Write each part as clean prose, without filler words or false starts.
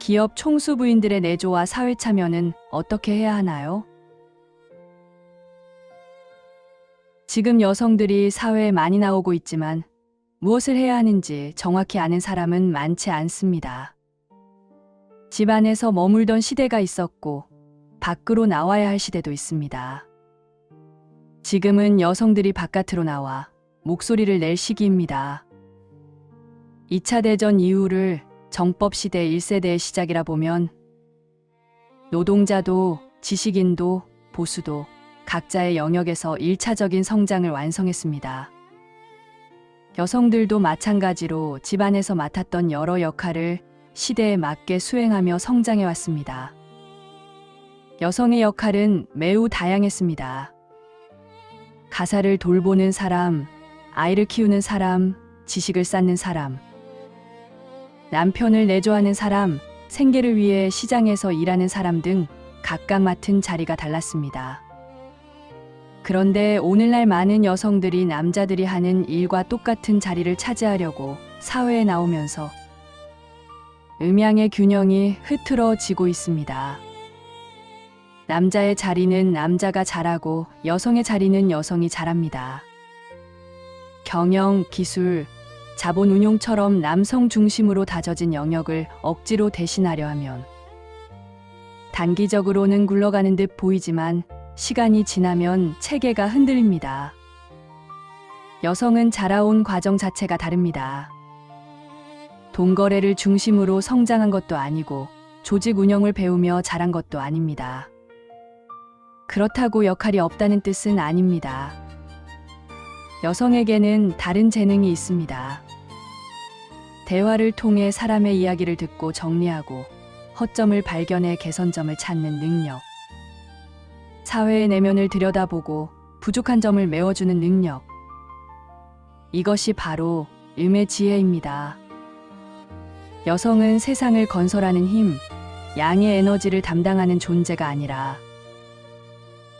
기업 총수부인들의 내조와 사회 참여는 어떻게 해야 하나요? 지금 여성들이 사회에 많이 나오고 있지만 무엇을 해야 하는지 정확히 아는 사람은 많지 않습니다. 집 안에서 머물던 시대가 있었고 밖으로 나와야 할 시대도 있습니다. 지금은 여성들이 바깥으로 나와 목소리를 낼 시기입니다. 2차 대전 이후를 정법시대 1세대의 시작이라 보면 노동자도 지식인도 보수도 각자의 영역에서 1차적인 성장을 완성했습니다. 여성들도 마찬가지로 집안에서 맡았던 여러 역할을 시대에 맞게 수행하며 성장해왔습니다. 여성의 역할은 매우 다양했습니다. 가사를 돌보는 사람, 아이를 키우는 사람, 지식을 쌓는 사람, 남편을 내조하는 사람, 생계를 위해 시장에서 일하는 사람 등 각각 맡은 자리가 달랐습니다. 그런데 오늘날 많은 여성들이 남자들이 하는 일과 똑같은 자리를 차지하려고 사회에 나오면서 음양의 균형이 흐트러지고 있습니다. 남자의 자리는 남자가 잘하고 여성의 자리는 여성이 잘합니다. 경영, 기술, 자본 운용처럼 남성 중심으로 다져진 영역을 억지로 대신하려 하면 단기적으로는 굴러가는 듯 보이지만 시간이 지나면 체계가 흔들립니다. 여성은 자라온 과정 자체가 다릅니다. 돈거래를 중심으로 성장한 것도 아니고 조직 운영을 배우며 자란 것도 아닙니다. 그렇다고 역할이 없다는 뜻은 아닙니다. 여성에게는 다른 재능이 있습니다. 대화를 통해 사람의 이야기를 듣고 정리하고 허점을 발견해 개선점을 찾는 능력, 사회의 내면을 들여다보고 부족한 점을 메워주는 능력, 이것이 바로 음의 지혜입니다. 여성은 세상을 건설하는 힘, 양의 에너지를 담당하는 존재가 아니라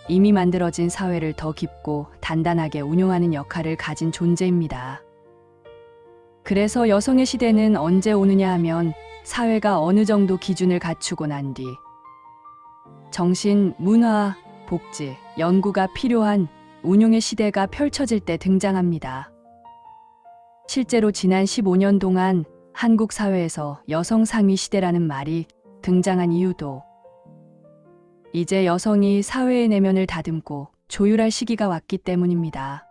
이미 만들어진 사회를 더 깊고 단단하게 운용하는 역할을 가진 존재입니다. 그래서 여성의 시대는 언제 오느냐 하면 사회가 어느 정도 기준을 갖추고 난 뒤 정신, 문화, 복지, 연구가 필요한 운용의 시대가 펼쳐질 때 등장합니다. 실제로 지난 15년 동안 한국 사회에서 여성 상위 시대라는 말이 등장한 이유도 이제 여성이 사회의 내면을 다듬고 조율할 시기가 왔기 때문입니다.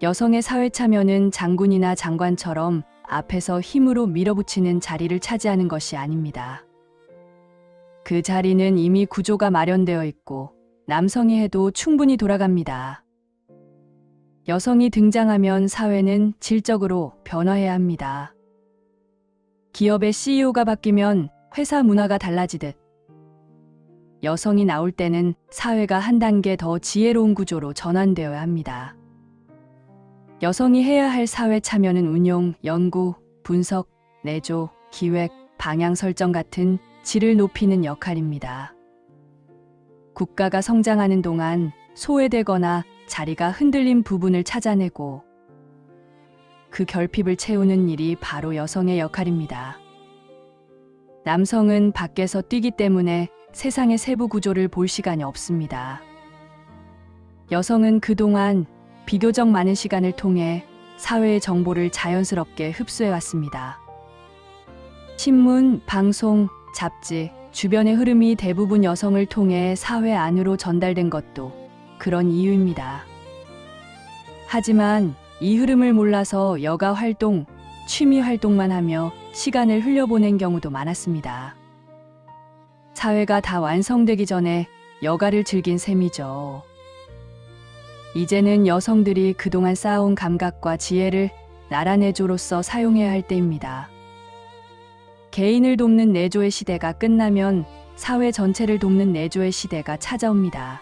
여성의 사회 참여는 장군이나 장관처럼 앞에서 힘으로 밀어붙이는 자리를 차지하는 것이 아닙니다. 그 자리는 이미 구조가 마련되어 있고 남성이 해도 충분히 돌아갑니다. 여성이 등장하면 사회는 질적으로 변화해야 합니다. 기업의 CEO가 바뀌면 회사 문화가 달라지듯 여성이 나올 때는 사회가 한 단계 더 지혜로운 구조로 전환되어야 합니다. 여성이 해야 할 사회 참여는 운용, 연구, 분석, 내조, 기획, 방향 설정 같은 질을 높이는 역할입니다. 국가가 성장하는 동안 소외되거나 자리가 흔들린 부분을 찾아내고 그 결핍을 채우는 일이 바로 여성의 역할입니다. 남성은 밖에서 뛰기 때문에 세상의 세부 구조를 볼 시간이 없습니다. 여성은 그동안 비교적 많은 시간을 통해 사회의 정보를 자연스럽게 흡수해왔습니다. 신문, 방송, 잡지, 주변의 흐름이 대부분 여성을 통해 사회 안으로 전달된 것도 그런 이유입니다. 하지만 이 흐름을 몰라서 여가 활동, 취미 활동만 하며 시간을 흘려보낸 경우도 많았습니다. 사회가 다 완성되기 전에 여가를 즐긴 셈이죠. 이제는 여성들이 그동안 쌓아온 감각과 지혜를 나라 내조로서 사용해야 할 때입니다. 개인을 돕는 내조의 시대가 끝나면 사회 전체를 돕는 내조의 시대가 찾아옵니다.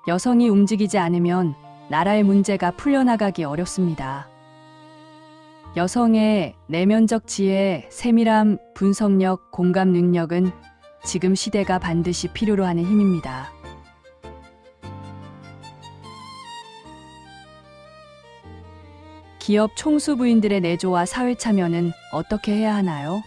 여성이 움직이지 않으면 나라의 문제가 풀려나가기 어렵습니다. 여성의 내면적 지혜, 세밀함, 분석력, 공감 능력은 지금 시대가 반드시 필요로 하는 힘입니다. 기업 총수부인들의 내조와 사회 참여는 어떻게 해야 하나요?